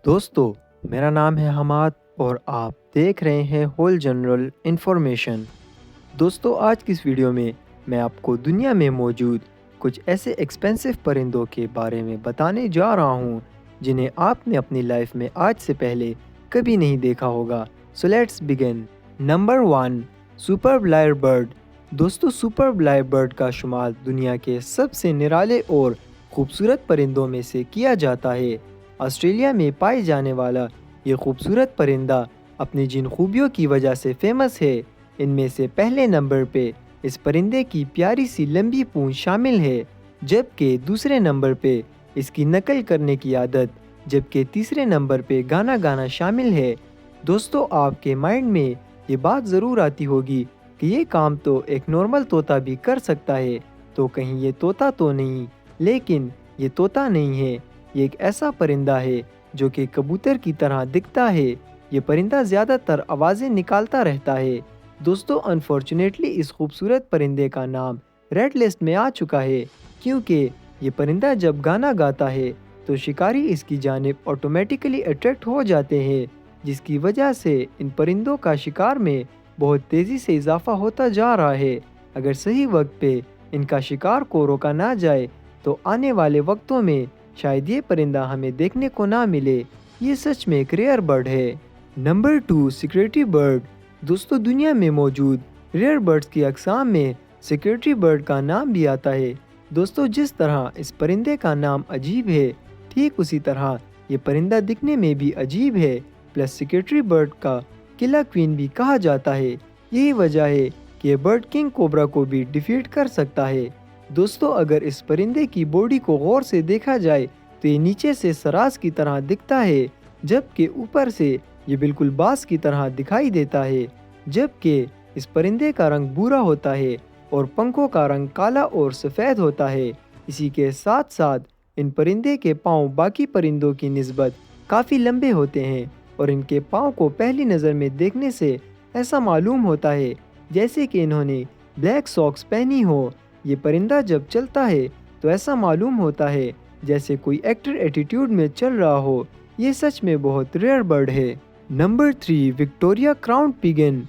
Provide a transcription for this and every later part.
दोस्तों, मेरा नाम है हमाद और आप देख रहे हैं होल जनरल इन्फॉर्मेशन। दोस्तों, आज की इस वीडियो में मैं आपको दुनिया में मौजूद कुछ ऐसे एक्सपेंसिव परिंदों के बारे में बताने जा रहा हूँ जिन्हें आपने अपनी लाइफ में आज से पहले कभी नहीं देखा होगा। So let's begin. Number 1, superb lyre bird. दोस्तों, सुपर ब्लायर बर्ड का शुमार दुनिया के सबसे निराले और खूबसूरत परिंदों में से किया जाता है। ऑस्ट्रेलिया में पाए जाने वाला ये खूबसूरत परिंदा अपनी जिन खूबियों की वजह से फेमस है, इनमें से पहले नंबर पे इस परिंदे की प्यारी सी लंबी पूंछ शामिल है, जबकि दूसरे नंबर पे इसकी नकल करने की आदत, जबकि तीसरे नंबर पे गाना गाना शामिल है। दोस्तों, आपके माइंड में ये बात ज़रूर आती होगी कि ये काम तो एक नॉर्मल तोता भी कर सकता है, तो कहीं ये तोता तो नहीं। लेकिन ये तोता नहीं है, ये एक ऐसा परिंदा है जो कि कबूतर की तरह दिखता है। ये परिंदा ज़्यादातर आवाज़ें निकालता रहता है। दोस्तों, अनफॉर्चुनेटली इस खूबसूरत परिंदे का नाम रेड लिस्ट में आ चुका है, क्योंकि ये परिंदा जब गाना गाता है तो शिकारी इसकी जानिब ऑटोमेटिकली अट्रैक्ट हो जाते हैं, जिसकी वजह से इन परिंदों का शिकार में बहुत तेज़ी से इजाफा होता जा रहा है। अगर सही वक्त पे इनका शिकार को रोका ना जाए तो आने वाले वक्तों में शायद ये परिंदा हमें देखने को ना मिले। ये सच में एक रेयर बर्ड है। Number 2, security bird. दोस्तों, दुनिया में मौजूद रेयर बर्ड्स की अक़साम में सिक्योरिटी बर्ड का नाम भी आता है। दोस्तों, जिस तरह इस परिंदे का नाम अजीब है, ठीक उसी तरह ये परिंदा दिखने में भी अजीब है। प्लस सिक्योरिटी बर्ड का किला क्वीन भी कहा जाता है। यही वजह है कि ये बर्ड किंग कोबरा को भी डिफीट कर सकता है। दोस्तों, अगर इस परिंदे की बॉडी को गौर से देखा जाए तो ये नीचे से सराज की तरह दिखता है, जबकि ऊपर से ये बिल्कुल बास की तरह दिखाई देता है। जबकि इस परिंदे का रंग भूरा होता है और पंखों का रंग काला और सफ़ेद होता है। इसी के साथ साथ इन परिंदे के पाँव बाकी परिंदों की निस्बत काफ़ी लंबे होते हैं और इनके पाँव को पहली नज़र में देखने से ऐसा मालूम होता है जैसे कि इन्होंने ब्लैक सॉक्स पहनी हो। ये परिंदा जब चलता है तो ऐसा मालूम होता है जैसे कोई एक्टर एटीट्यूड में चल रहा हो। ये सच में बहुत रेयर बर्ड है। Number 3, Victoria crown pigeon.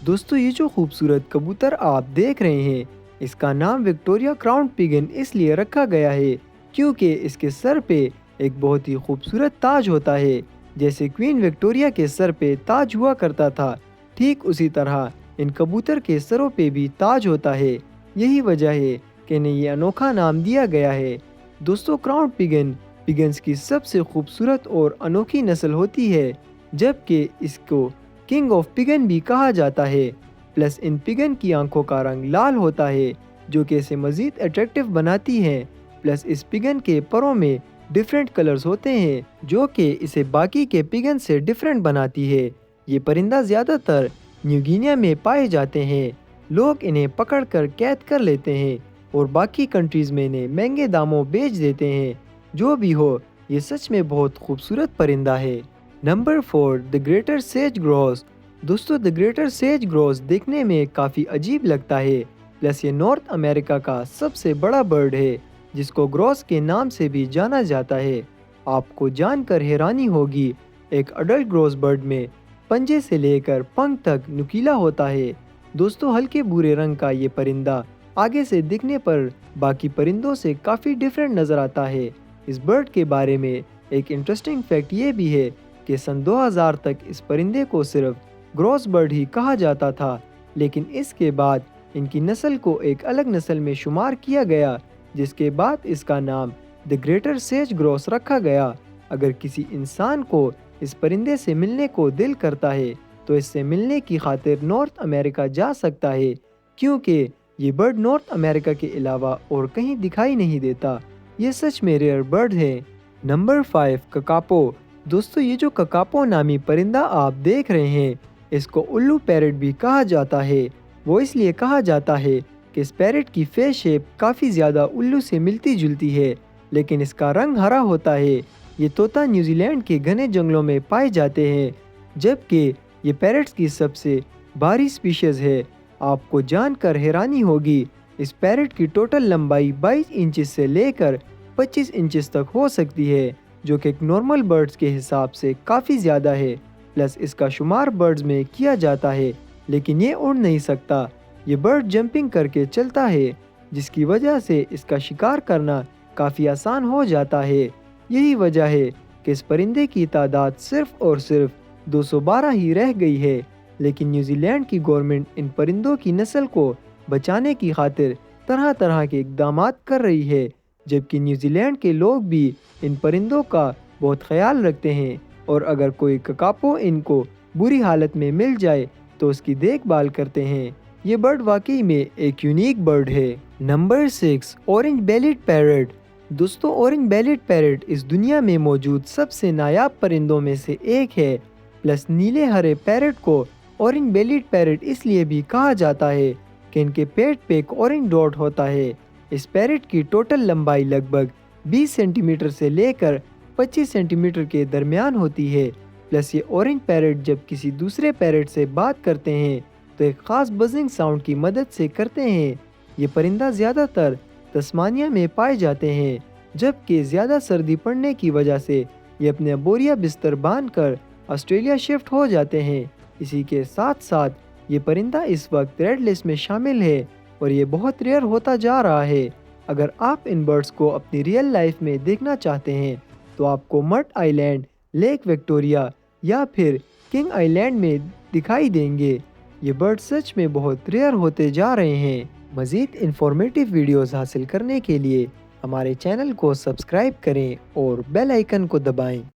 दोस्तों, ये जो खूबसूरत कबूतर आप देख रहे हैं, इसका नाम विक्टोरिया क्राउन पिगन इसलिए रखा गया है क्योंकि इसके सर पे एक बहुत ही खूबसूरत ताज होता है। जैसे क्वीन विक्टोरिया के सर पे ताज हुआ करता था, ठीक उसी तरह इन कबूतर के सरों पे भी ताज होता है। यही वजह है कि इन्हें ये अनोखा नाम दिया गया है। दोस्तों, क्राउन पिगन पिगन्स की सबसे खूबसूरत और अनोखी नस्ल होती है, जबकि इसको किंग ऑफ पिगन भी कहा जाता है। प्लस इन पिगन की आंखों का रंग लाल होता है, जो कि इसे मज़ीद अट्रैक्टिव बनाती है। प्लस इस पिगन के परों में डिफरेंट कलर्स होते हैं, जो कि इसे बाकी के पिगन से डिफरेंट बनाती है। ये परिंदा ज़्यादातर न्यू गिनिया में पाए जाते हैं। लोग इन्हें पकड़कर कैद कर लेते हैं और बाकी कंट्रीज़ में इन्हें महंगे दामों बेच देते हैं। जो भी हो, ये सच में बहुत खूबसूरत परिंदा है। Number 4, the greater sage grouse. दोस्तों, द ग्रेटर सेज ग्रोस देखने में काफ़ी अजीब लगता है। प्लस ये नॉर्थ अमेरिका का सबसे बड़ा बर्ड है, जिसको ग्रोस के नाम से भी जाना जाता है। आपको जानकर हैरानी होगी, एक अडल्ट ग्रोस बर्ड में पंजे से लेकर पंख तक नुकीला होता है। दोस्तों, हल्के भूरे रंग का ये परिंदा आगे से दिखने पर बाकी परिंदों से काफ़ी डिफरेंट नज़र आता है। इस बर्ड के बारे में एक इंटरेस्टिंग फैक्ट ये भी है कि सन 2000 तक इस परिंदे को सिर्फ ग्रोस बर्ड ही कहा जाता था, लेकिन इसके बाद इनकी नस्ल को एक अलग नस्ल में शुमार किया गया, जिसके बाद इसका नाम द ग्रेटर सेज ग्रोस रखा गया। अगर किसी इंसान को इस परिंदे से मिलने को दिल करता है तो इससे मिलने की खातिर नॉर्थ अमेरिका जा सकता है, क्योंकि ये बर्ड नॉर्थ अमेरिका के अलावा और कहीं दिखाई नहीं देता। ये सच में रेयर बर्ड है। नंबर 5, ककापो। दोस्तों, ये जो ककापो नामी परिंदा आप देख रहे हैं, इसको उल्लू पैरट भी कहा जाता है। वो इसलिए कहा जाता है कि इस पैरट की फेस शेप काफ़ी ज़्यादा उल्लू से मिलती जुलती है, लेकिन इसका रंग हरा होता है। ये तोता न्यूजीलैंड के घने जंगलों में पाए जाते हैं, जबकि ये पैरट्स की सबसे भारी स्पीशीज़ है। आपको जानकर हैरानी होगी, इस पैरट की टोटल लंबाई 22 इंच से लेकर 25 इंच तक हो सकती है। जो कि एक नॉर्मल बर्ड्स के हिसाब से काफ़ी ज़्यादा है। प्लस इसका शुमार बर्ड्स में किया जाता है, लेकिन ये उड़ नहीं सकता। ये बर्ड जंपिंग करके चलता है, जिसकी वजह से इसका शिकार करना काफ़ी आसान हो जाता है। यही वजह है कि इस परिंदे की तादाद सिर्फ और सिर्फ 212 ही रह गई है। लेकिन न्यूजीलैंड की गवर्नमेंट इन परिंदों की नस्ल को बचाने की खातिर तरह तरह के इकदाम कर रही है, जबकि न्यूजीलैंड के लोग भी इन परिंदों का बहुत ख्याल रखते हैं और अगर कोई ककापो इनको बुरी हालत में मिल जाए तो उसकी देखभाल करते हैं। ये बर्ड वाकई में एक यूनिक बर्ड है। Number 6, orange bellied parrot. दोस्तों, ऑरेंज बेलिड पैरट इस दुनिया में मौजूद सबसे नायाब परिंदों में से एक है। प्लस नीले हरे पैरट को ऑरेंज बेलिड पैरट इसलिए भी कहा जाता है कि इनके पेट पे एक ऑरेंज डॉट होता है। इस पैरट की टोटल लंबाई लगभग 20 सेंटीमीटर से लेकर 25 सेंटीमीटर के दरमियान होती है। प्लस ये ऑरेंज पैरट जब किसी दूसरे पैरट से बात करते हैं तो एक ख़ास बजिंग साउंड की मदद से करते हैं। ये परिंदा ज़्यादातर तस्मानिया में पाए जाते हैं, जबकि ज़्यादा सर्दी पड़ने की वजह से ये अपने बोरिया बिस्तर बांध कर ऑस्ट्रेलिया शिफ्ट हो जाते हैं। इसी के साथ साथ ये परिंदा इस वक्त रेड लिस्ट में शामिल है और ये बहुत रेयर होता जा रहा है। अगर आप इन बर्ड्स को अपनी रियल लाइफ में देखना चाहते हैं तो आपको मट आइलैंड, लेक विक्टोरिया या फिर किंग आइलैंड में दिखाई देंगे। ये बर्ड सच में बहुत रेयर होते जा रहे हैं। मज़ीद इंफॉर्मेटिव वीडियोस हासिल करने के लिए हमारे चैनल को सब्सक्राइब करें और बेल आइकन को दबाएं।